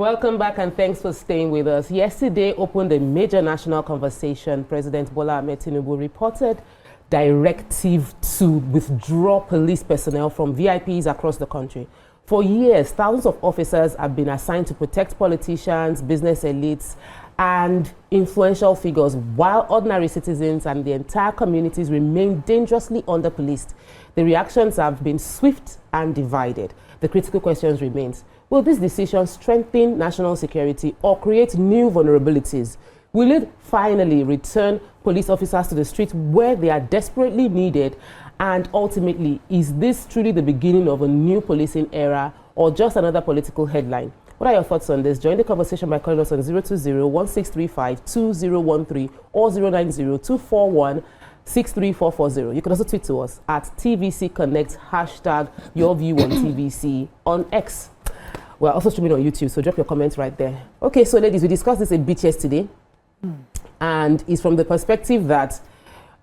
Welcome back and thanks for staying with us. Yesterday opened a major national conversation. President Bola Ahmed Tinubu reported directive to withdraw police personnel from VIPs across the country. For years, thousands of officers have been assigned to protect politicians, business elites, and influential figures, while ordinary citizens and the entire communities remain dangerously under-policed. The reactions have been swift and divided. The critical question remains: will this decision strengthen national security or create new vulnerabilities? Will it finally return police officers to the streets where they are desperately needed? And ultimately, is this truly the beginning of a new policing era or just another political headline? What are your thoughts on this? Join the conversation by calling us on 020-1635-2013 or 090-241-63440. You can also tweet to us at TVC Connect, hashtag your view on TVC on X. We're also streaming on YouTube, so drop your comments right there. Okay, so ladies, we discussed this a bit yesterday, and it's from the perspective that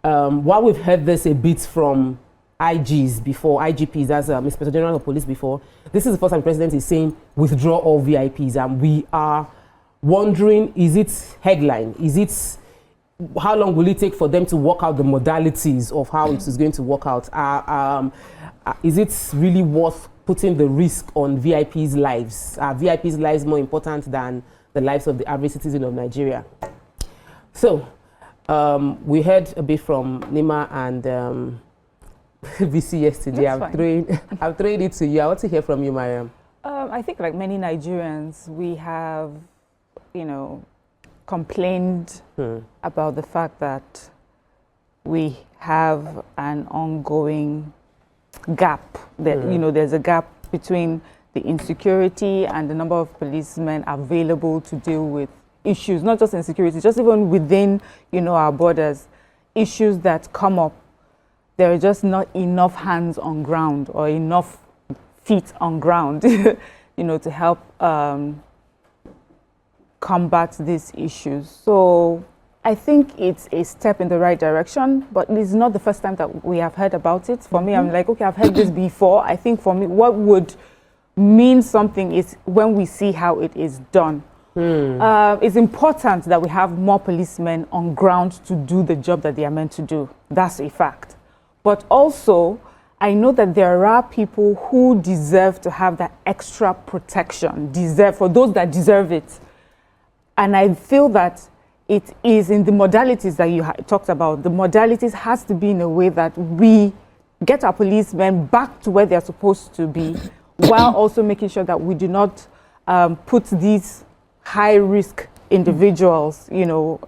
while we've heard this a bit from IGs before, IGPs, that's Inspector General of Police before, this is the first time the President is saying withdraw all VIPs, and we are wondering, is it headline? Is it, how long will it take for them to work out the modalities of how it is going to work out? Is it really worth putting the risk on VIPs' lives? Are VIPs' lives more important than the lives of the average citizen of Nigeria? So, we heard a bit from Nima and VC yesterday. I'm throwing it to you. I want to hear from you, Mariam. I think, like many Nigerians, we have, complained about the fact that we have an ongoing gap. That there's a gap between the insecurity and the number of policemen available to deal with issues, not just insecurity, just even within our borders, issues that come up. There are just not enough hands on ground or enough feet on ground, to help combat these issues. So I think it's a step in the right direction, but it's not the first time that we have heard about it. For me, I'm like, okay, I've heard this before. I think for me, what would mean something is when we see how it is done. It's important that we have more policemen on ground to do the job that they are meant to do. That's a fact. But also, I know that there are people who deserve to have that extra protection, for those that deserve it. And I feel that it is in the modalities that you talked about. The modalities has to be in a way that we get our policemen back to where they're supposed to be, while also making sure that we do not put these high-risk individuals,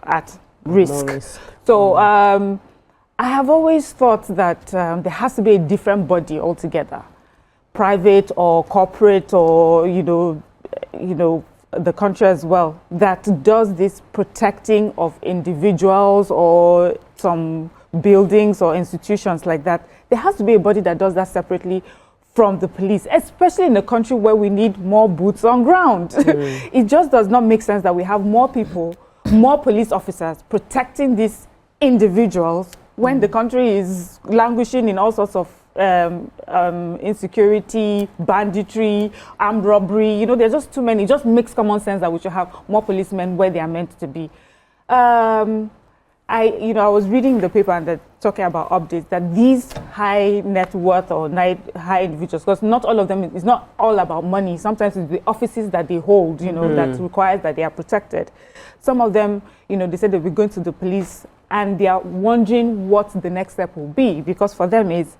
at risk. No risk. So I have always thought that there has to be a different body altogether, private or corporate or, the country as well, that does this protecting of individuals or some buildings or institutions like that. There has to be a body that does that separately from the police, especially in a country where we need more boots on ground. It just does not make sense that we have more people, more police officers protecting these individuals when the country is languishing in all sorts of insecurity, banditry, armed robbery. There's just too many. It just makes common sense that we should have more policemen where they are meant to be. I was reading the paper and they're talking about updates that these high net worth or high individuals, because not all of them, it's not all about money. Sometimes it's the offices that they hold, that requires that they are protected. Some of them, they said they'll be going to the police and they are wondering what the next step will be, because for them is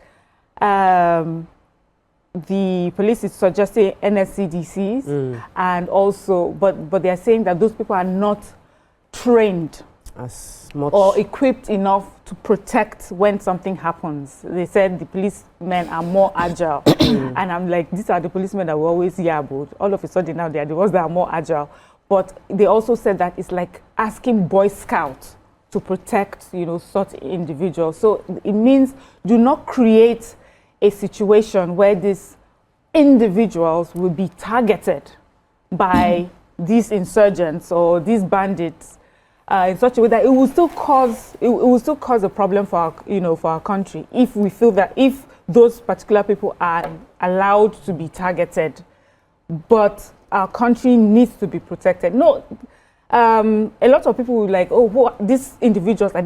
the police is suggesting NSCDCs, and also, but they are saying that those people are not trained as much or equipped enough to protect when something happens. They said the policemen are more agile. And I'm like, these are the policemen that we always hear about. All of a sudden now they are the ones that are more agile. But they also said that it's like asking Boy Scouts to protect, such individuals. So it means do not create a situation where these individuals will be targeted by these insurgents or these bandits in such a way that it will still cause a problem for our, for our country, if we feel that if those particular people are allowed to be targeted, but our country needs to be protected. No, a lot of people will like, oh, these individuals, are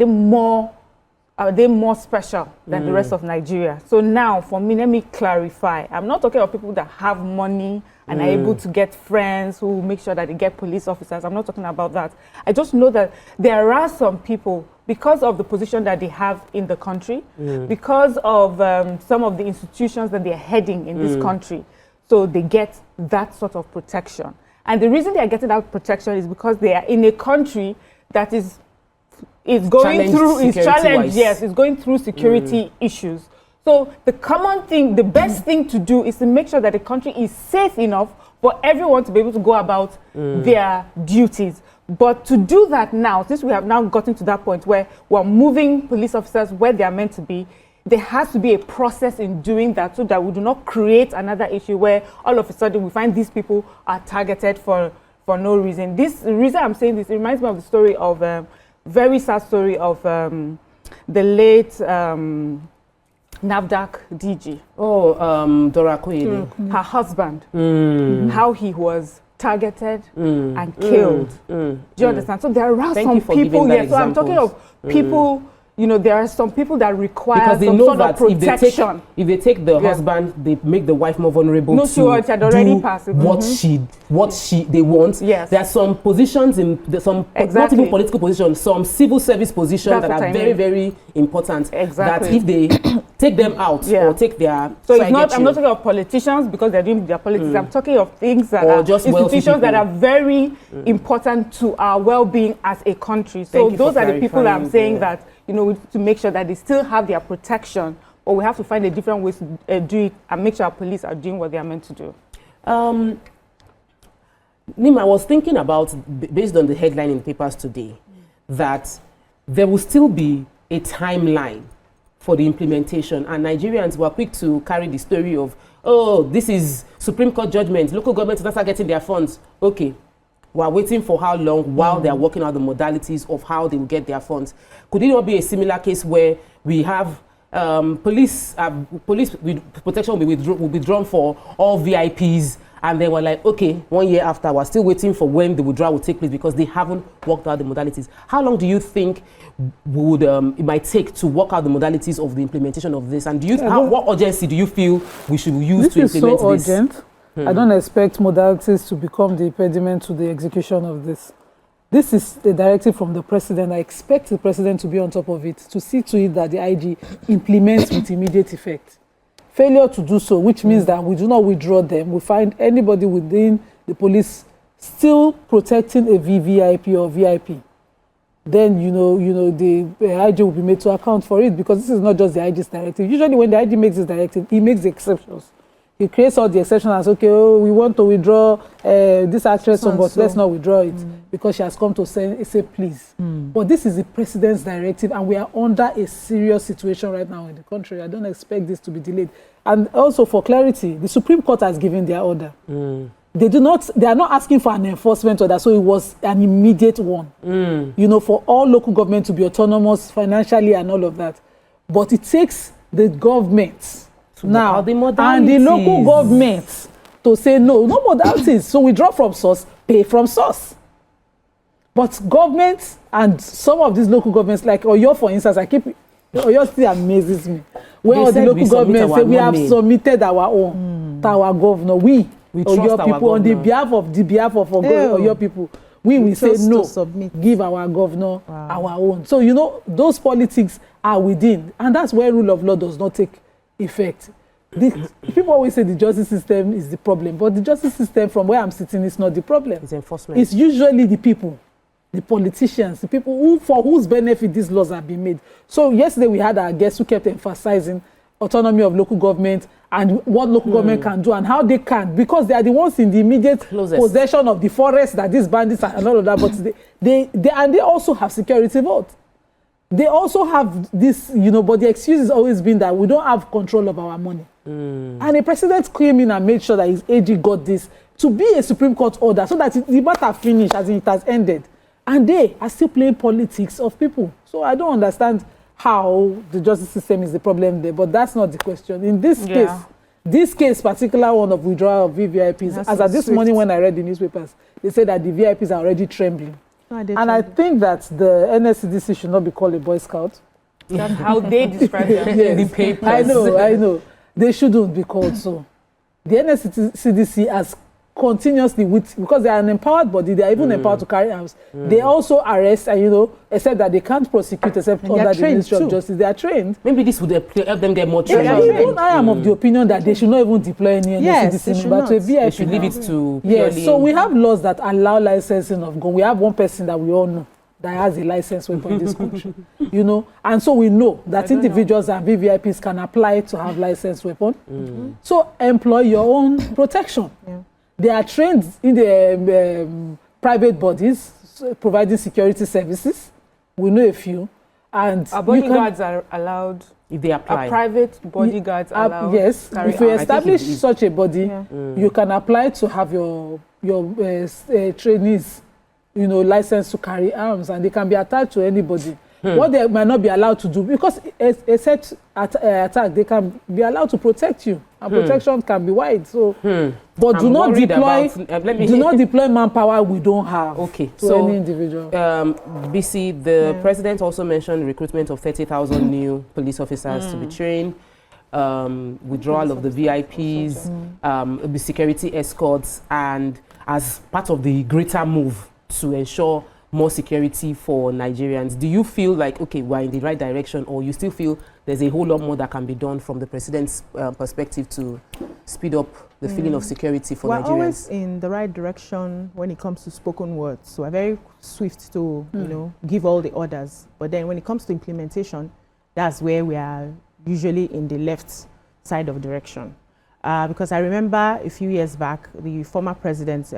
they more special than the rest of Nigeria? So now, for me, let me clarify. I'm not talking about people that have money and are able to get friends who make sure that they get police officers. I'm not talking about that. I just know that there are some people, because of the position that they have in the country, because of some of the institutions that they're heading in this country, so they get that sort of protection. And the reason they are getting that protection is because they are in a country that is going through security issues. So the common thing, the best thing to do is to make sure that the country is safe enough for everyone to be able to go about their duties. But to do that now, since we have now gotten to that point where we're moving police officers where they are meant to be, there has to be a process in doing that so that we do not create another issue where all of a sudden we find these people are targeted for no reason. The reason I'm saying this, it reminds me of the story of very sad story of the late NAFDAC DG. Dora Koyede. Her husband, how he was targeted and killed. Do you understand? So there are some people here. So I'm talking of people, you know, there are some people that require some sort of protection. If they take the husband, they make the wife more vulnerable to what they want. Yes. There are some positions not even political positions, some civil service positions that are very, very important. That if they take them out or take their... So it's not, I'm not talking of politicians because they're doing their politics. I'm talking of things that are just institutions that are very important to our well-being as a country. So those are the people that I'm saying that, you know, to make sure that they still have their protection, or we have to find a different way to do it and make sure our police are doing what they are meant to do. Nim, I was thinking about, based on the headline in the papers today, that there will still be a timeline for the implementation, and Nigerians were quick to carry the story of, oh, this is Supreme Court judgment, local governments are not getting their funds. Okay. We're waiting for how long while they're working out the modalities of how they will get their funds. Could it not be a similar case where we have police with protection will be drawn for all VIPs, and they were like, okay, 1 year after, we're still waiting for when the withdrawal will take place because they haven't worked out the modalities. How long do you think it might take to work out the modalities of the implementation of this? And do you what urgency do you feel we should use to implement this? This is so urgent. I don't expect modalities to become the impediment to the execution of this. This is the directive from the president. I expect the president to be on top of it, to see to it that the IG implements with immediate effect. Failure to do so, which means that we do not withdraw them, we find anybody within the police still protecting a VVIP or VIP, then the IG will be made to account for it, because this is not just the IG's directive. Usually when the IG makes this directive, he makes the exceptions. He creates all the exceptions as, okay, we want to withdraw this actress, but let's not withdraw it because she has come to say please. But this is the president's directive, and we are under a serious situation right now in the country. I don't expect this to be delayed. And also, for clarity, the Supreme Court has given their order. They are not asking for an enforcement order, so it was an immediate one. For all local government to be autonomous financially and all of that. But it takes the government now and the local governments to say no modalities. So we draw from source, pay from source. But governments and some of these local governments, like Oyo, for instance, Oyo still amazes me. Where all the local governments say we have submitted our own to our governor. We Oyo people, on the behalf of Oyo people, we will say no, give our governor our own. So, those politics are within. And that's where rule of law does not take effect. People always say the justice system is the problem, but the justice system from where I'm sitting is not the problem. It's enforcement. It's usually the people, the politicians, the people for whose benefit these laws have been made. So yesterday we had our guests who kept emphasizing autonomy of local government and what local government can do and how they can, because they are the ones in the immediate possession of the forest that these bandits and all of that. But they also have security votes. They also have this, but the excuse has always been that we don't have control of our money. And the president came in and made sure that his AG got this to be a Supreme Court order so that the matter finished, as in it has ended. And they are still playing politics of people. So I don't understand how the justice system is the problem there, but that's not the question. In this case, This case, particular one of withdrawal of VVIPs, as at this morning when I read the newspapers, they said that the VIPs are already trembling. And I think that the NSCDC should not be called a Boy Scout. That's how they describe them Yes. in the papers. I know. They shouldn't be called so. The NSCDC has continuously, because they are an empowered body, they are even empowered to carry arms. They also arrest and, except that they can't prosecute except under the Ministry of Justice. They are trained. Maybe this would help them get more training. Even I am of the opinion that they should not even deploy any NSCDC member to a VIP. They should leave it to Yes, so we have laws that allow licensing of gun. We have one person that we all know that has a licensed weapon in this country, and so we know that individuals and VVIPs can apply to have licensed weapon. So employ your own protection. They are trained in the private bodies providing security services. We know a few. And our bodyguards are allowed. If they apply. Our private bodyguards allowed. Yes, if you establish such a body, you can apply to have your trainees, licensed to carry arms, and they can be attached to anybody. What they might not be allowed to do, because except attack, they can be allowed to protect you, and protection can be wide. So, but do not deploy manpower we don't have. Okay, to so any individual. BC, the president also mentioned recruitment of 30,000 new police officers to be trained, withdrawal of the VIPs, the security escorts, and as part of the greater move to ensure more security for Nigerians. Do you feel like, okay, we're in the right direction, or you still feel there's a whole lot more that can be done from the president's perspective to speed up the feeling of security for Nigerians? We're always in the right direction when it comes to spoken words. So we're very swift to, give all the orders. But then when it comes to implementation, that's where we are usually in the left side of direction. Because I remember a few years back, the former president,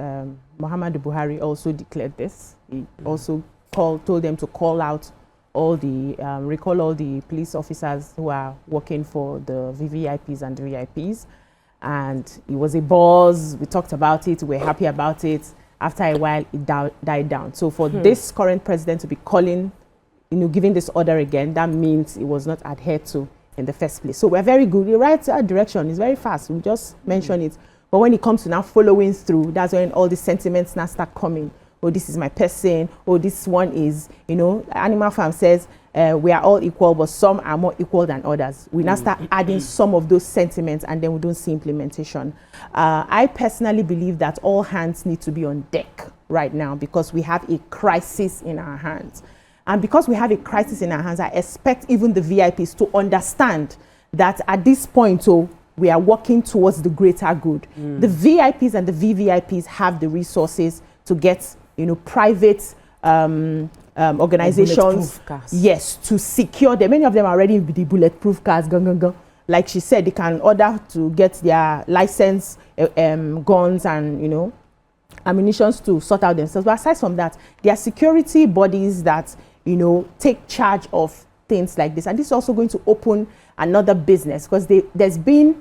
Muhammadu Buhari, also declared this. He also told them to call out all the, recall all the police officers who are working for the VVIPs and the VIPs. And it was a buzz. We talked about it. We're happy about it. After a while, it died down. So for this current president to be calling, giving this order again, that means it was not adhered to in the first place. So we're very good. The right direction is very fast. We just mention it. But when it comes to now following through, that's when all the sentiments now start coming. Oh, this is my person. Oh, this one is, Animal Farm says we are all equal, but some are more equal than others. We now start adding some of those sentiments, and then we don't see implementation. I personally believe that all hands need to be on deck right now, because we have a crisis in our hands. And because we have a crisis in our hands, I expect even the VIPs to understand that at this point, we are working towards the greater good. The VIPs and the VVIPs have the resources to get, private organizations, yes, to secure them. Many of them are already with the bulletproof cars. Like she said, they can order to get their license, guns, and ammunitions to sort out themselves. But aside from that, there are security bodies that take charge of things like this, and this is also going to open another business, because there's been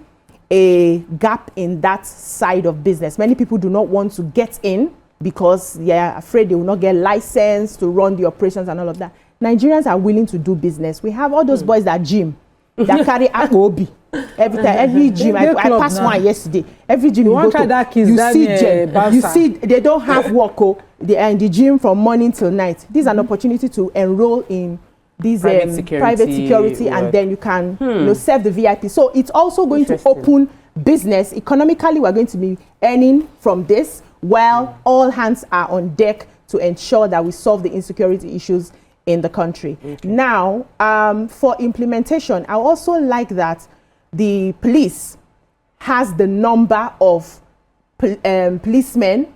a gap in that side of business. Many people do not want to get in because they are afraid they will not get licensed to run the operations and all of that. Nigerians are willing to do business. We have all those boys that gym, that carry AOB. Every time, every gym, I passed one yesterday. Every gym you go to, you see they don't have work. They are in the gym from morning till night. This is an opportunity to enroll in these private security, and then you can serve the VIP. So it's also going to open business. Economically, we're going to be earning from this, while all hands are on deck to ensure that we solve the insecurity issues in the country. Now, for implementation, I also like that the police has the number of policemen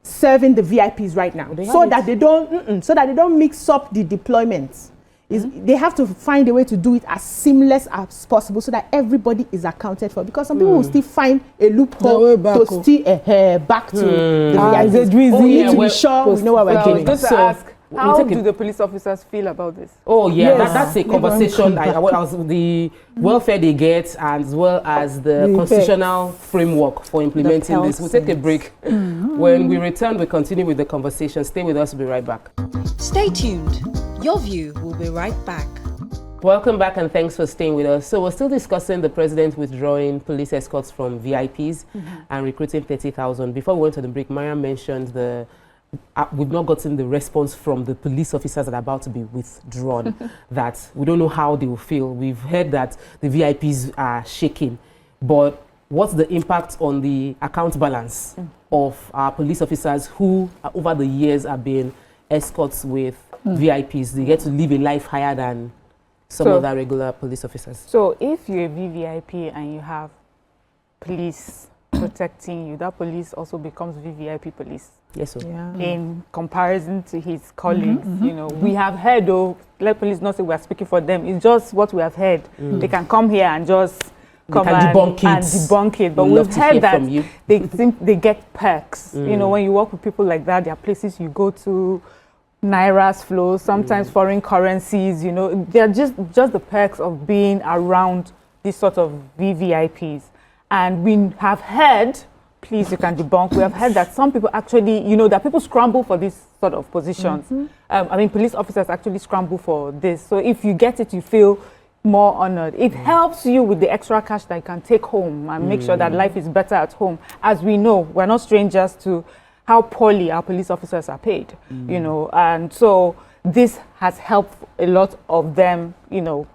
serving the VIPs right now, so that they don't mix up the deployments. They have to find a way to do it as seamless as possible, so that everybody is accounted for. Because some people will still find a loophole to steer back to the VIPs. We need to be sure we know what we're doing. Just to ask, how do the police officers feel about this? Oh yeah, that's a conversation. The welfare they get, as well as the constitutional framework for implementing this. We'll take a break. When we return, we continue with the conversation. Stay with us. We'll be right back. Stay tuned. Your View will be right back. Welcome back and thanks for staying with us. So we're still discussing the president withdrawing police escorts from VIPs and recruiting 30,000. Before we went to the break, Mariam mentioned we've not gotten the response from the police officers that are about to be withdrawn, that we don't know how they will feel. We've heard that the VIPs are shaking, but what's the impact on the account balance of our police officers who over the years have been escorts with VIPs? They get to live a life higher than some other regular police officers. So if you're a VVIP and you have police protecting you, that police also becomes VVIP police. Yes, sir. Yeah. In comparison to his colleagues, you know, we have heard, let police not say we are speaking for them. It's just what we have heard. They can come here and just come and debunk it. But we've heard that they get perks. You know, when you work with people like that, there are places you go to, Naira's flow, sometimes foreign currencies, you know, they're just the perks of being around these sort of VVIPs. And we have heard, please, you can debunk, we have heard that some people actually, you know, that people scramble for these sort of positions. I mean, police officers actually scramble for this. So if you get it, you feel more honored. It helps you with the extra cash that you can take home and make sure that life is better at home. As we know, we're not strangers to how poorly our police officers are paid, you know, and so this has helped a lot of them, you know,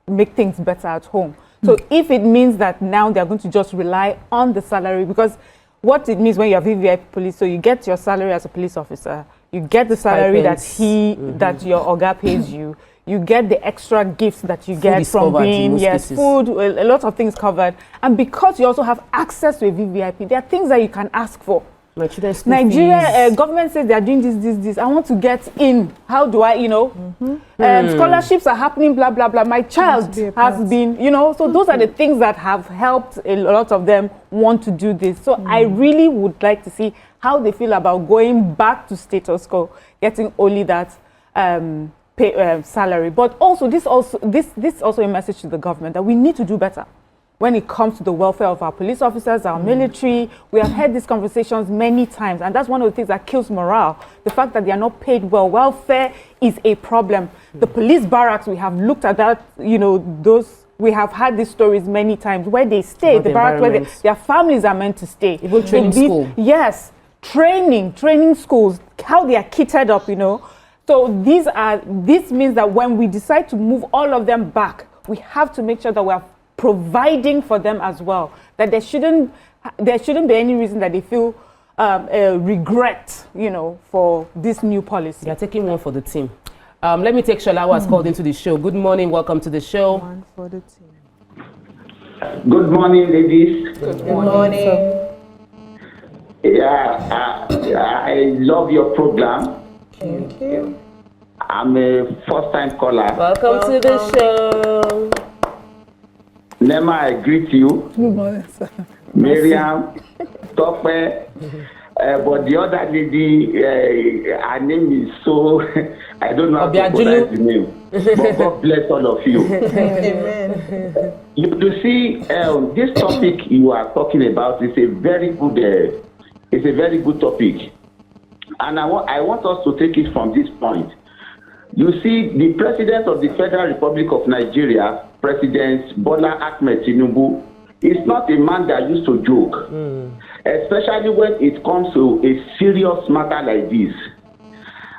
make things better at home. So if it means that now they're going to just rely on the salary, because what it means when you have VVIP police, so you get your salary as a police officer, you get the salary that your Oga pays you, you get the extra gifts that you get from being, food, a lot of things covered. And because you also have access to a VVIP, there are things that you can ask for. Nigeria government says they are doing this. I want to get in. How do I, you know? Scholarships are happening, blah, blah, blah. My child has been, you know. So those are the things that have helped a lot of them want to do this. So I really would like to see how they feel about going back to status quo, getting only that salary. But also, this also a message to the government that we need to do better when it comes to the welfare of our police officers, our military. We have had these conversations many times, and that's one of the things that kills morale. The fact that they are not paid well. Welfare is a problem. The police barracks, we have looked at that, you know, we have had these stories many times where they stay, the barracks where their families are meant to stay. Even training school. Yes, training schools, how they are kitted up, you know. So this means that when we decide to move all of them back, we have to make sure that we are providing for them as well, that there shouldn't be any reason that they feel regret, you know, for this new policy. You're taking one for the team. Let me take Shola, who has called into the show. Good morning, welcome to the show. One for the team. Good morning, ladies. Good morning. Yeah, I love your program. Thank you. I'm a first-time caller. Welcome to the show. Nema, I greet you. Good morning, sir. Miriam, Tope, but the other lady, her name is so, I don't know how to pronounce the name. But God bless all of you. Amen. You see, this topic you are talking about is a very good topic. And I want us to take it from this point. You see, the President of the Federal Republic of Nigeria, President Bola Ahmed Tinubu, is not a man that used to joke, especially when it comes to a serious matter like this.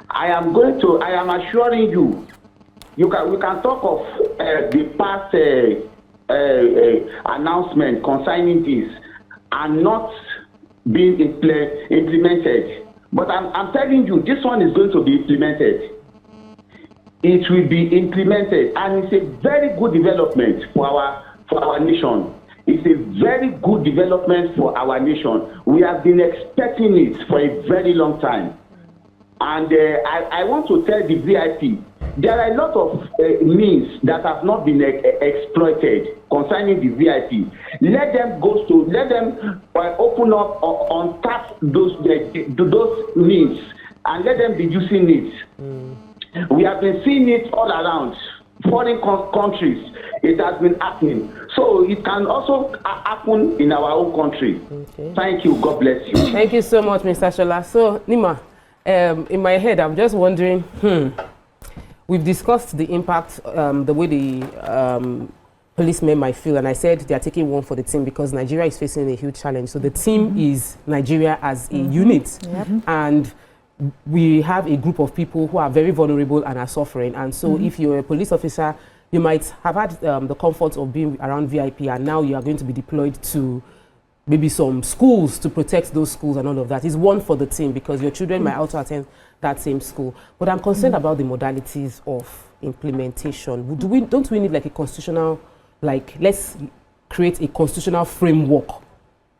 I am assuring you, we can talk of the past announcement concerning this and not being implemented. But I'm telling you, this one is going to be implemented. It will be implemented, and it's a very good development for our nation. It's a very good development for our nation. We have been expecting it for a very long time. And I want to tell the VIP, there are a lot of means that have not been exploited concerning the VIP. Let them open up, untap those means, and let them be using it. We have been seeing it all around foreign countries. It has been happening. So it can also happen in our own country. Okay. Thank you. God bless you. Thank you so much, Mr. Shola. So, Nima, in my head, I'm just wondering, we've discussed the impact, the way the policemen might feel, and I said they are taking one for the team because Nigeria is facing a huge challenge. So the team is Nigeria as a unit, and we have a group of people who are very vulnerable and are suffering. And so if you're a police officer, you might have had the comfort of being around VIP, and now you are going to be deployed to maybe some schools to protect those schools and all of that. It's one for the team because your children might also attend that same school. But I'm concerned about the modalities of implementation. Don't we need like a constitutional, like let's create a constitutional framework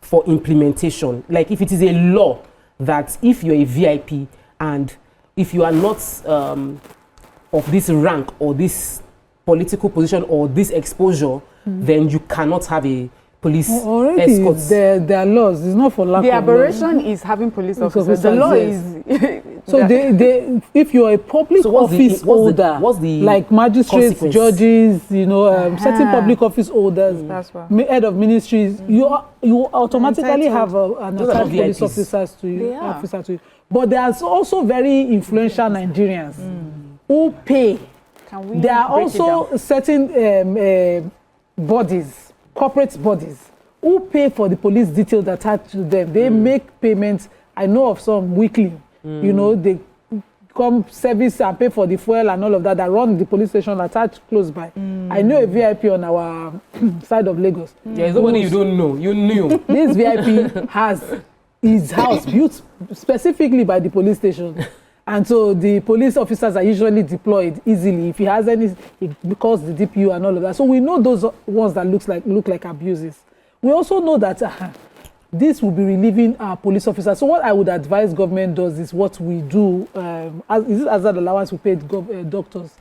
for implementation? Like if it is a law that if you're a VIP and if you are not of this rank or this political position or this exposure, then you cannot have a police escort. There are laws. It's not for lack The of aberration is having police officers. The law is... So if you're a public office holder, like magistrates, judges, certain public office holders, head of ministries, you automatically have an attached police officer to you. But there's also very influential Nigerians who pay. There are also certain bodies, corporate bodies, who pay for the police details attached to them. They make payments. I know of some weekly. They come service and pay for the fuel and all of that run the police station attached close by. I know a VIP on our side of Lagos. There's nobody you don't know. You knew. This VIP has his house built specifically by the police station. And so the police officers are usually deployed easily. If he has any, because the DPU and all of that. So we know those ones that look like abuses. We also know that this will be relieving our police officers. So what I would advise government does is what we do. Is it hazard allowance we paid doctors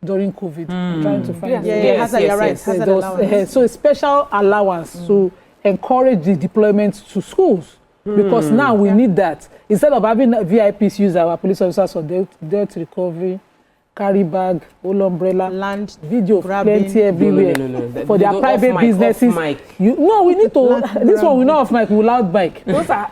during COVID? I'm trying to find hazard allowance. So a special allowance to encourage the deployment to schools. Because now we need that. Instead of having VIPs use our police officers for death recovery, carry bag, whole umbrella, land, video, grabbing, plenty everywhere. No. For their private businesses. We need to. This one we know off mic, we loud bike. Those are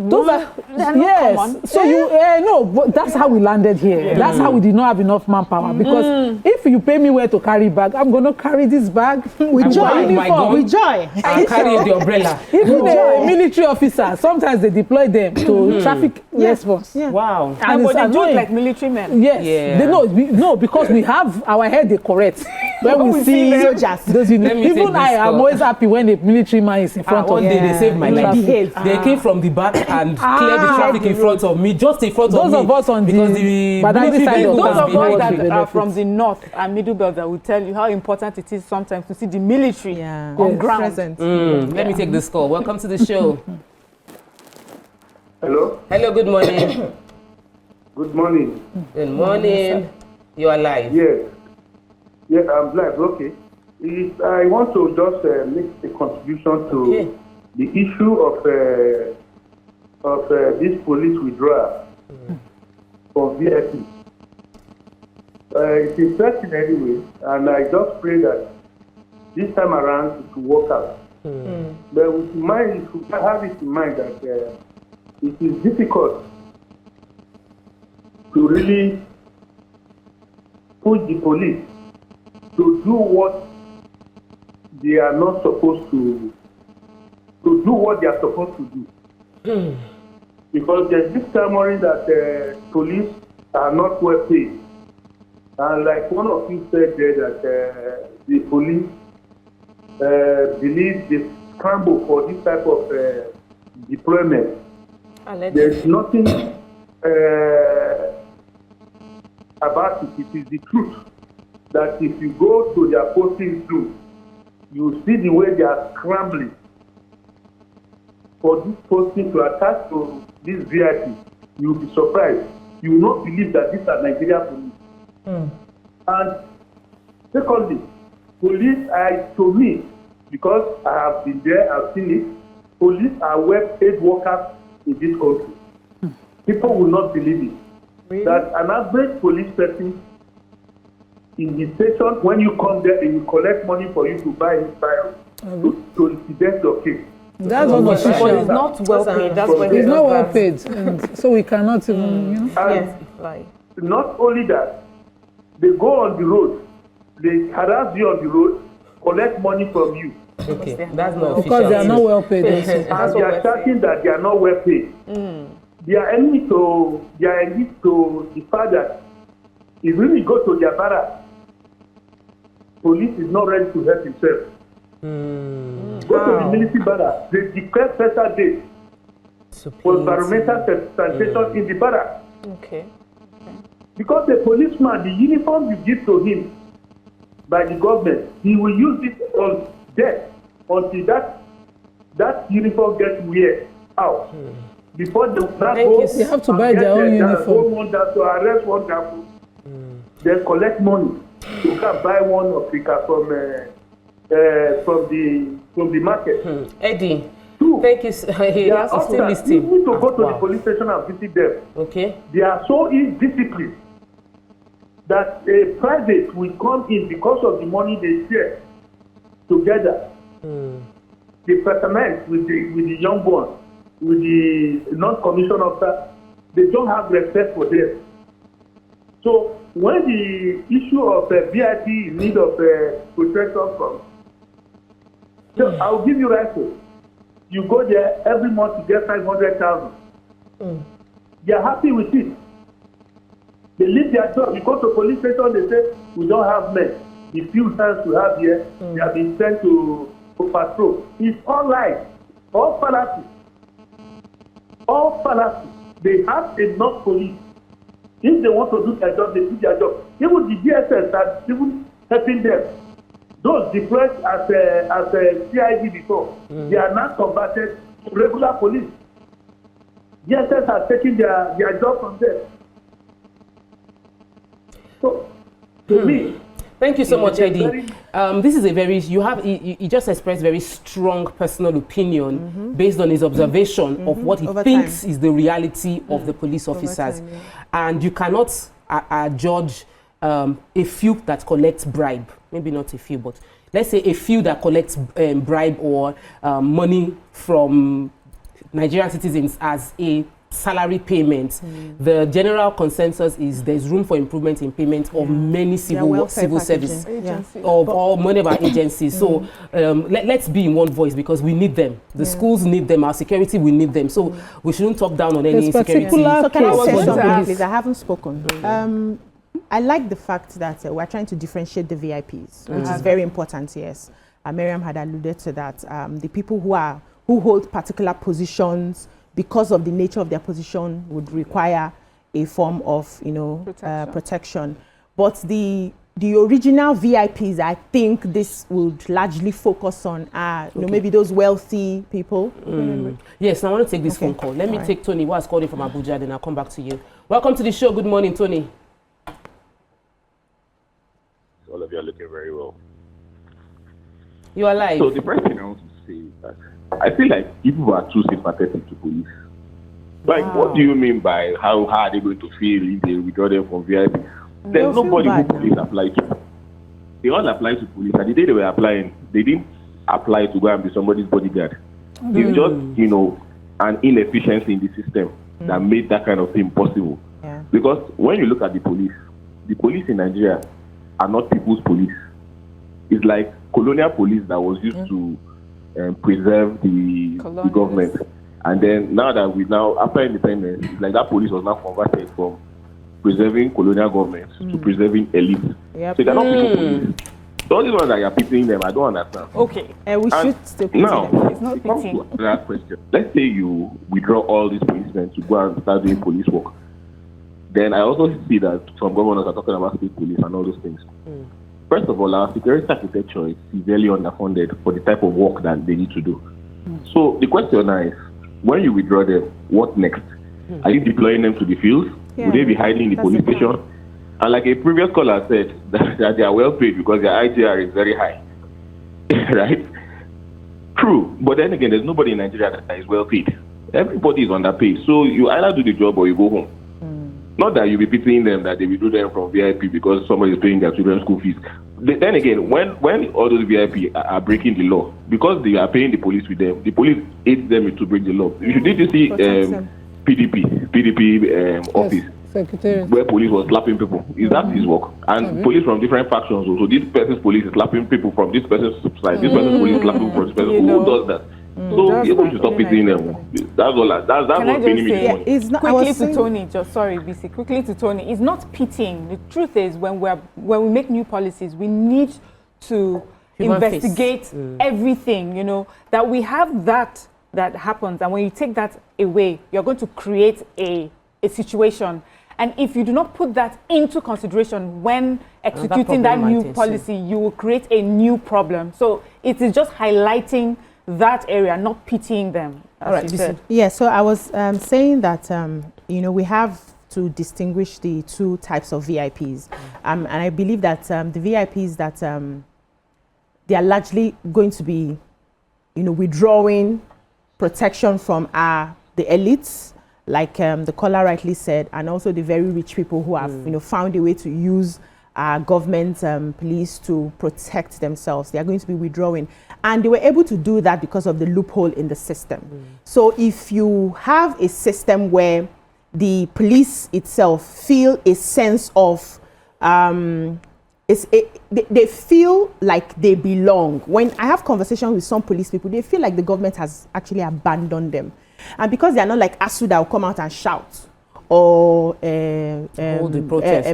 yes. Common. So but that's how we landed here. That's how we did not have enough manpower. Because if you pay me where to carry bag, I'm gonna carry this bag with joy. With joy. I carry the umbrella. Even a military officer, sometimes they deploy them to traffic response. Yeah. Wow. And they do it like military men. Yes. Yeah. They know. Because we have our head they correct. When we see soldiers, even I am always happy when a military man is in front of me. One day they saved my life. They came from the back and cleared the traffic in front of me, just in front of me. Those of us on those of us that are from the north and middle belt that will tell you how important it is sometimes to see the military on ground. Let me take this call. Welcome to the show. Hello. Hello. Good morning. Good morning. Good morning. You are live. Yes. Yes, I'm live. Okay. I want to just make a contribution to the issue of this police withdrawal from VIP. It's interesting anyway, and I just pray that this time around it will work out. But with mind, you should have it in mind that it is difficult to really push the police to do what they are not supposed to do what they are supposed to do. Because there's this clamoring that police are not well paid. And like one of you said there that the police believe they scramble for this type of deployment. There's nothing about it. It is the truth that if you go to their posting room, you see the way they are scrambling for this posting to attach to this VIP. You'll be surprised. You will not believe that these are Nigerian police. And secondly, police to me, because I have been there, I've seen it, police are well-paid workers in this country. People will not believe it. Really? That an average police person in the station, when you come there, they will collect money for you to buy his file to incident your case. That's what the issue is. Not well paid. That's why it's not well paid, and so we cannot even. Not only that, They go on the road, they harass you on the road, collect money from you. Okay, that's not official. Because they are not well paid. And they are shouting that they are not well paid. They are enemy to the fact that if really go to their barracks, police is not ready to help himself. Go to the military barracks, they declare special days for environmental sanitation in the barracks. Okay. Because the policeman, the uniform you give to him by the government, he will use it on death until that uniform gets wear out. Before they go, They have to buy their own uniform. To arrest one guy, then collect money to go buy one Africa from the market. Eddie, Two, thank you. they are Still often, you listening. need to go to the police station and visit them. Okay. They are so indisciplined that a private will come in because of the money they share together. They fraternize with the young ones, with the non-commissioned officer. They don't have respect for them. So when the issue of VIP in need of protection comes, so I'll give you rifle. You go there every month you get 500,000. They are happy with it. They leave their job. You go to police station, they say, we don't have men. The few times we have here, they have been sent to patrol. It's all lies, all fallacy. All fallacy. They have enough police. If they want to do their job, they do their job. Even the DSS are even helping them. Those deployed as a CID before, they are now converted to regular police. DSS are taking their job from them. So, to me, thank you so much, Eddie. This is a very, you just expressed very strong personal opinion based on his observation of what he thinks is the reality of the police officers. And you cannot judge a few that collect bribe, maybe not a few, but let's say a few that collect bribe or money from Nigerian citizens as a salary payment. The general consensus is there's room for improvement in payment of many civil service of all many of our agencies. So let's be in one voice because we need them. The schools need them. Our security, we need them. So we shouldn't talk down on any security. So can I say something, please? I haven't spoken. I like the fact that we're trying to differentiate the VIPs, which is very important. Yes, Miriam had alluded to that. The people who hold particular positions, because of the nature of their position, would require a form of, protection. But the original VIPs, I think this would largely focus on, maybe those wealthy people. Yes, I want to take this phone call. Let me take Tony, who has called in from Abuja, then I'll come back to you. Welcome to the show. Good morning, Tony. All of you are looking very well. You are live. So the first thing I want to say is that I feel like people are too sympathetic to police. Like, what do you mean by how are they going to feel if they withdraw them from VIP? There's nobody who police apply to. They all apply to police. And the day they were applying, they didn't apply to go and be somebody's bodyguard. It's just, an inefficiency in the system that made that kind of thing possible. Yeah. Because when you look at the police in Nigeria are not people's police. It's like colonial police that was used to preserve the government. And then now that after independence, it's like that police was now converted from preserving colonial government to preserving elite. Yep. So they're not people police. So all these ones that you're pitying them, I don't understand. Okay. We should still pity now, them. It's not it comes pitying. to another question. Let's say you withdraw all these policemen to go and start doing police work. Then I also see that some governors are talking about state police and all those things. First of all, our security architecture is severely underfunded for the type of work that they need to do. So the question now is, when you withdraw them, what next? Are you deploying them to the fields? Yeah, Will they be hiding in the police station? And like a previous caller said, that they are well paid because their ITR is very high. Right? True. But then again, there's nobody in Nigeria that is well paid. Everybody is underpaid. So you either do the job or you go home. Not that you'll be pitying them that they will do them from VIP because somebody is paying their children's school fees. Then again, when all those VIP are breaking the law, because they are paying the police with them, the police aids them to break the law. Did you see PDP office Secretariat. where police was slapping people. Is that his work? And police from different factions. So this person's police is slapping people from this person's side. This person's police is slapping people from this person. Who does that? So people should stop picking them. That's all. That's what's paining me. Yeah, it's not, quickly to Tony, just sorry, BC. Quickly to Tony, it's not pitying. The truth is, when we make new policies, we need to investigate everything. You know, that we have that happens, and when you take that away, you're going to create a situation. And if you do not put that into consideration when executing that new policy, you will create a new problem. So it is just highlighting that area, not pitying them. All right. Yeah, so I was saying that, you know, we have to distinguish the two types of VIPs. And I believe that the VIPs that they are largely going to be, you know, withdrawing protection from the elites, like the caller rightly said, and also the very rich people who have, you know, found a way to use government police to protect themselves. They are going to be withdrawing. And they were able to do that because of the loophole in the system. So if you have a system where the police itself feel a sense of, they feel like they belong. When I have conversations with some police people, they feel like the government has actually abandoned them. And because they are not like ASU that will come out and shout, or the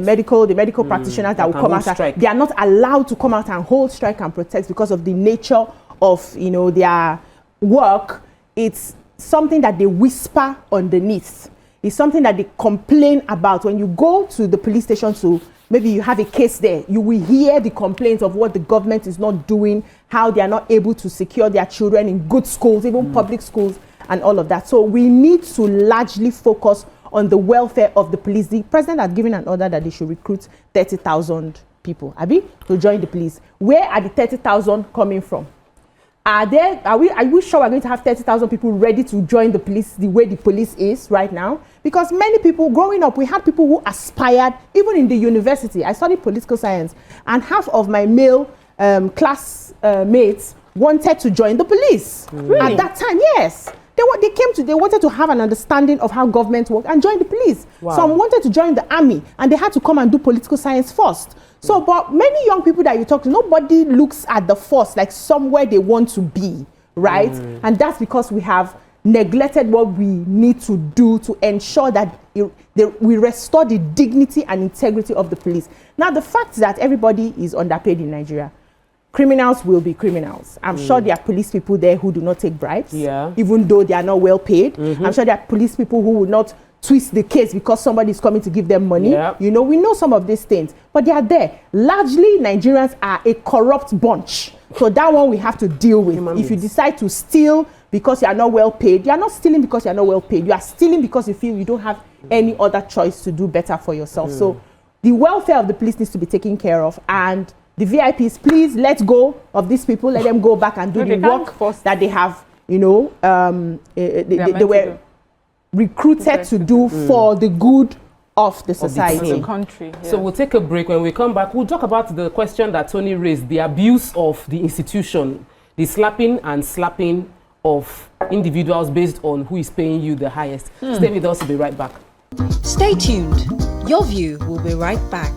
medical practitioners that will come out, they are not allowed to come out and hold strike and protest because of the nature of, you know, their work. It's something that they whisper underneath. It's something that they complain about. When you go to the police station to, maybe you have a case there, you will hear the complaints of what the government is not doing, how they are not able to secure their children in good schools, even public schools, and all of that. So we need to largely focus on the welfare of the police. The president has given an order that they should recruit 30,000 people, Abi, to join the police. Where are the 30,000 coming from? Are we sure we're going to have 30,000 people ready to join the police the way the police is right now? Because many people growing up, we had people who aspired, even in the university. I studied political science, and half of my male class mates wanted to join the police. Really? At that time, yes. They wanted to have an understanding of how government works and join the police. Wow. Some wanted to join the army, and they had to come and do political science first. So, but many young people that you talk to, nobody looks at the force like somewhere they want to be, right? And that's because we have neglected what we need to do to ensure that we restore the dignity and integrity of the police. Now, the fact that everybody is underpaid in Nigeria, criminals will be criminals. I'm sure there are police people there who do not take bribes, even though they are not well paid. I'm sure there are police people who will not twist the case because somebody is coming to give them money. You know, we know some of these things, but they are there. Largely, Nigerians are a corrupt bunch. So that one we have to deal with. If you decide to steal because you are not well paid, you are not stealing because you are not well paid. You are stealing because you feel you don't have any other choice to do better for yourself. So the welfare of the police needs to be taken care of, and the VIPs, please let go of these people. Let them go back and do the work that they have, you know, they were recruited to do for the good of the society. Of the country. So we'll take a break. When we come back, we'll talk about the question that Tony raised, the abuse of the institution, the slapping and slapping of individuals based on who is paying you the highest. Stay with us, we'll be right back. Stay tuned. Your View will be right back.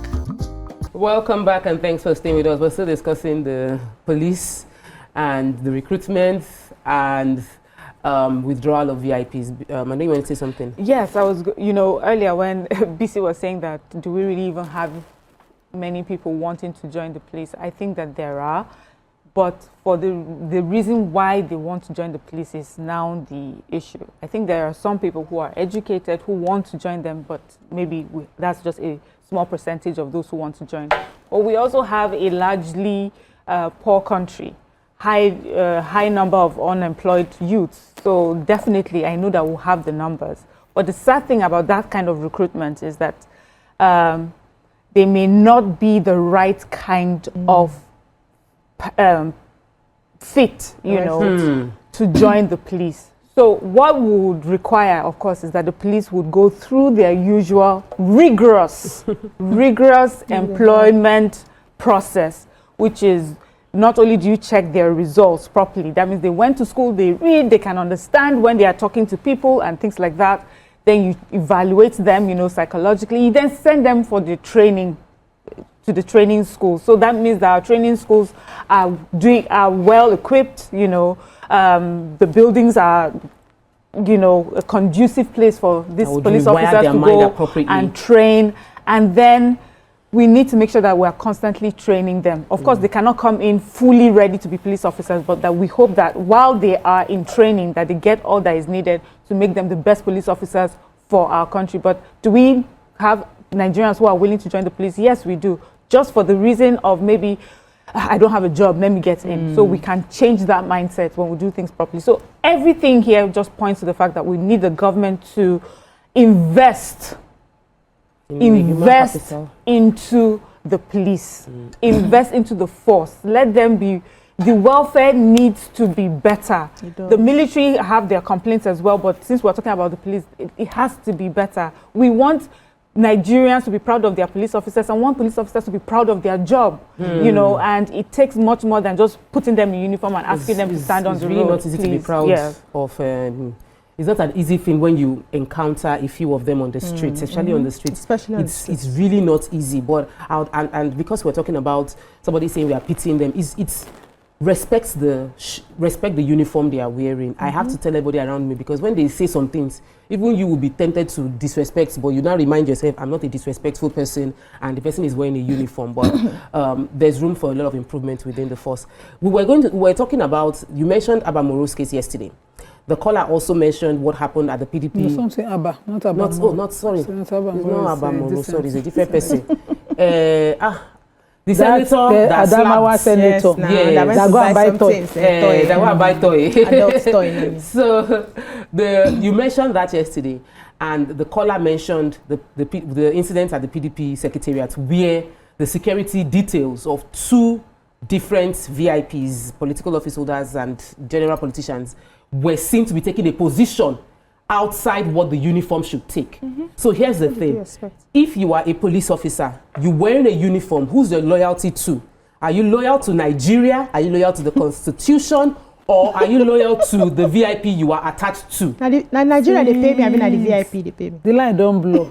Welcome back, and thanks for staying with us. We're still discussing the police and the recruitment and withdrawal of VIPs. I know you want to say something. Yes, I was, you know, earlier when BC was saying that, do we really even have many people wanting to join the police? I think that there are, but for the reason why they want to join the police is now the issue. I think there are some people who are educated who want to join them, but maybe that's just a small percentage of those who want to join. But we also have a largely poor country, high number of unemployed youths. So definitely, I know that we'll have the numbers. But the sad thing about that kind of recruitment is that they may not be the right kind of fit, you know, to join the police. So what we would require, of course, is that the police would go through their usual rigorous employment process, which is not only do you check their results properly, that means they went to school, they read, they can understand when they are talking to people and things like that. then you evaluate them, psychologically. You then send them for the training to the training schools. So that means that our training schools are well equipped. The buildings are, a conducive place for these police officers to go and train. And then we need to make sure that we are constantly training them. Of course, they cannot come in fully ready to be police officers, but that we hope that while they are in training, that they get all that is needed to make them the best police officers for our country. But do we have Nigerians who are willing to join the police? Yes, we do. Just for the reason of maybe, I don't have a job, let me get in. So we can change that mindset when we do things properly. So everything here just points to the fact that we need the government to invest into the police, invest into the force. Let them be, the welfare needs to be better. The military have their complaints as well, but since we're talking about the police, it has to be better. We want Nigerians to be proud of their police officers and want police officers to be proud of their job, and it takes much more than just putting them in uniform and asking them to stand on the road. It's really not easy to be proud of. It's not an easy thing when you encounter a few of them on the streets, especially on the streets. It's really not easy. But and because we're talking about somebody saying we are pitying them, it's respect the uniform they are wearing. I have to tell everybody around me, because when they say some things, even you will be tempted to disrespect, but you now remind yourself, I'm not a disrespectful person, and the person is wearing a uniform. But there's room for a lot of improvement within the force. We were talking about, you mentioned Abba Moro's case yesterday. The caller also mentioned what happened at the PDP. No, something Abba, not Abba. Sorry. It's not Abba It's not Abba Moro, Moro, sorry, it's a different person. The senator that Adamawa senator, that go and buy toy. That go and buy toy. Adult toy. So you mentioned that yesterday, and the caller mentioned the incident at the PDP secretariat where the security details of two different VIPs, political office holders and general politicians, were seen to be taking a position outside what the uniform should take. So here's the thing. If you are a police officer, you're wearing a uniform, who's your loyalty to? Are you loyal to Nigeria? Are you loyal to the Constitution? Or are you loyal to the VIP you are attached to? Now Nigeria, they pay me, I mean, the VIP, they pay me. The line don't blow.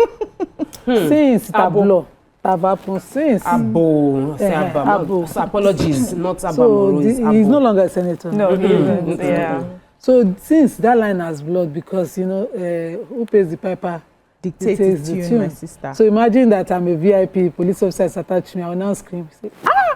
Since it blow. Since Abo. So apologies, not Abba Moro. He's no longer a senator. No, he isn't. Yeah. So since that line has blood, because who pays the piper dictates the tune, my sister. So imagine that I'm a VIP, police officer is attached to me, I will now scream, say,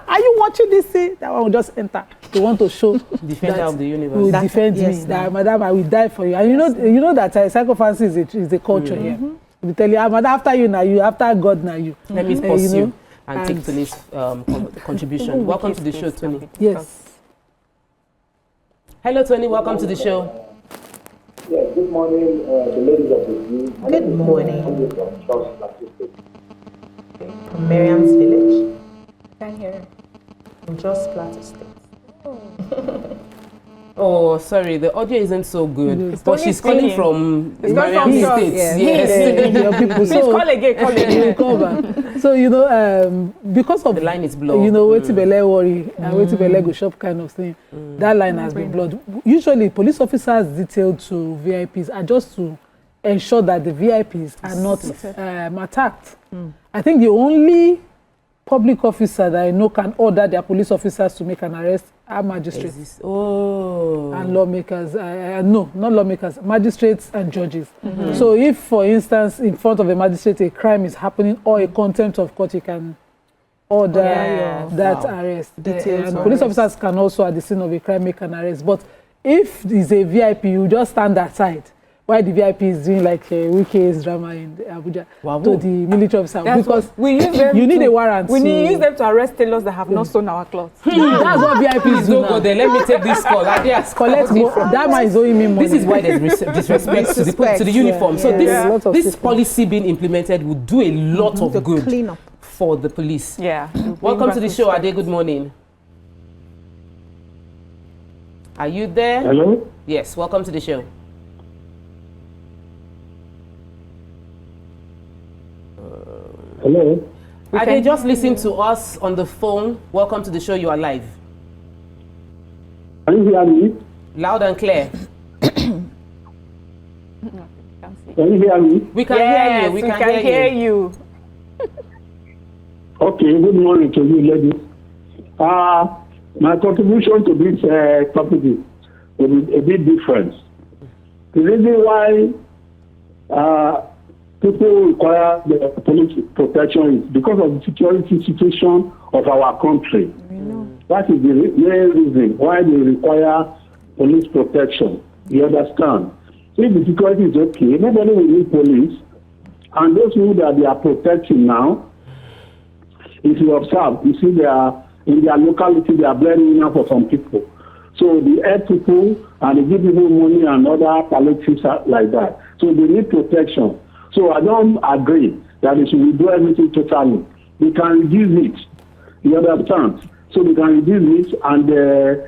are you watching this? That one will just enter. They want to show defender of the universe. Will defend me. That, madam, I will die for you. And you know that psychophancy is a culture here. We tell you, madam, after you now, you after God now you. Let me pause you and take Tony's contribution. Welcome to the show, Tony. Yes. Hello, Tony. Welcome to the show. Yes, good morning, the ladies of the room. Good morning. From Miriam's village. Can't hear him. From Jos Plateau State. Oh, sorry, the audio isn't so good. But she's calling from Miriam's State. Yes. So call again. Call back. So because of the line is blocked. Wetin belle worry and wetin belle go shop kind of thing. That line has been blocked. Usually, police officers detailed to VIPs are just to ensure that the VIPs are not attacked. I think the only public officer that I know can order their police officers to make an arrest are magistrates. And lawmakers. No, not lawmakers, magistrates and judges. So if, for instance, in front of a magistrate, a crime is happening or a contempt of court, you can order that arrest. And police officers can also, at the scene of a crime, make an arrest. But if it's a VIP, you just stand aside. Why the VIP is doing like a weekend's drama in Abuja to the military officer. Because we use them you need a warrant. We need use them to arrest tailors that have not sewn our clothes. That's what VIPs do now. Let me take this call. Collect that man is owing me money. This is why there's disrespect to the uniform. So this policy being implemented would do a lot of good clean up for the police. Yeah. Welcome to the show, Ade. Good morning. Are you there? Hello? Yes, welcome to the show. Hello? Ade, just listen to us on the phone. Welcome to the show. You are live. Can you hear me? Loud and clear. Can you hear me? We can hear you. We can hear you. Okay, good morning to you, ladies. My contribution to this topic is a bit different. The reason why people require the police protection is because of the security situation of our country. That is the main reason why they require police protection. You understand? If the security is okay, nobody will need police. And those people that they are protecting now, if you observe, you see they are in their locality, they are blending in for some people. So they help people and they give people money and other palliatives like that. So they need protection. So I don't agree that they should do everything totally. They can reduce it. You understand? So they can reduce it and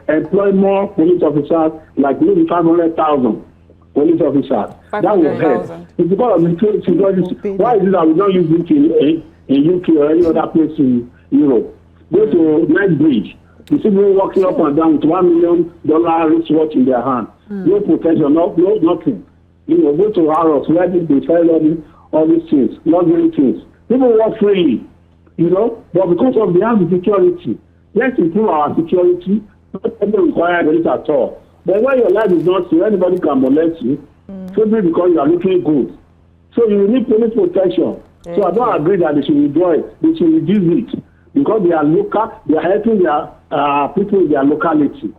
employ more police officers, like maybe 500,000 police officers. That will help. It's because of the security. Why is it that we don't use it in UK or any other place in Europe? Go to Night Bridge. You see people walking up and down with $1 million wristwatch in their hand. No protection, no nothing. You know, go to Harrods where they sell all these things, luxury things. People walk freely, you know, but because of the security, let's improve our security. People require it at all. But when your life is not safe, anybody can molest you, simply because you are looking good. So you need police protection. So I don't agree that they should withdraw it. They should reduce it because they are local. They are helping their people in their locality.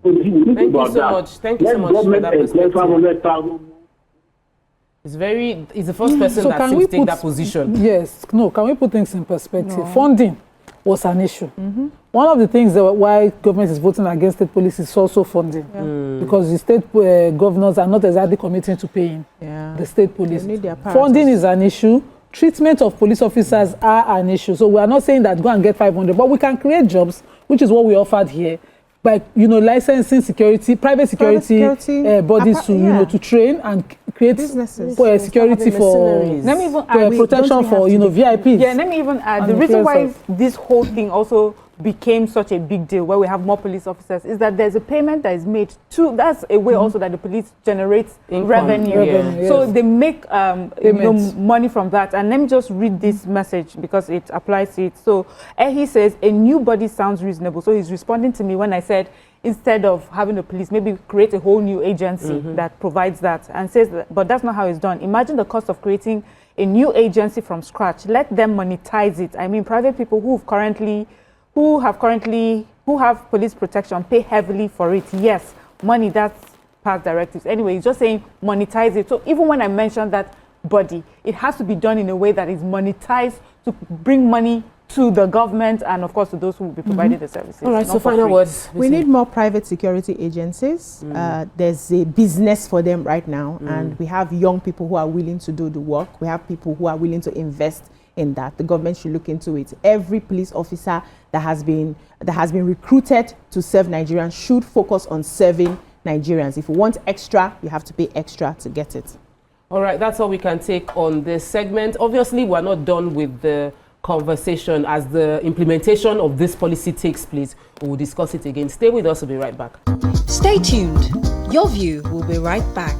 So Thank you so much. Thank you so much for that perspective. It's the first person that seems to take that position. Yes. No, can we put things in perspective? No. Funding was an issue. One of the things why government is voting against state police is also funding. Because the state governors are not exactly committing to paying the state police. Funding is an issue. Treatment of police officers are an issue. So we are not saying that go and get 500, but we can create jobs, which is what we offered here. By licensing private security bodies to to train and create security for protection for VIPs. Yeah, let me even add the reason why this whole thing also became such a big deal, where we have more police officers, is that there's a payment that is made to. That's a way also that the police generates revenue. So they make money from that. And let me just read this message because it applies to it. So he says a new body sounds reasonable. So he's responding to me when I said instead of having a police, maybe create a whole new agency that provides that, and says that, but that's not how it's done. Imagine the cost of creating a new agency from scratch. Let them monetize it. I mean, private people who have police protection pay heavily for it. Yes, money, that's past directives. Anyway, he's just saying monetize it. So even when I mentioned that body, it has to be done in a way that is monetized to bring money to the government and of course to those who will be providing the services. All right, so final words. We need more private security agencies. There's a business for them right now, and we have young people who are willing to do the work. We have people who are willing to invest in that. The government should look into it. Every police officer that has been recruited to serve Nigerians should focus on serving Nigerians. If you want extra, you have to pay extra to get it. All right, that's all we can take on this segment. Obviously, we're not done with the conversation. As the implementation of this policy takes place, we will discuss it again. Stay with us, we'll be right back. Stay tuned. Your View will be right back.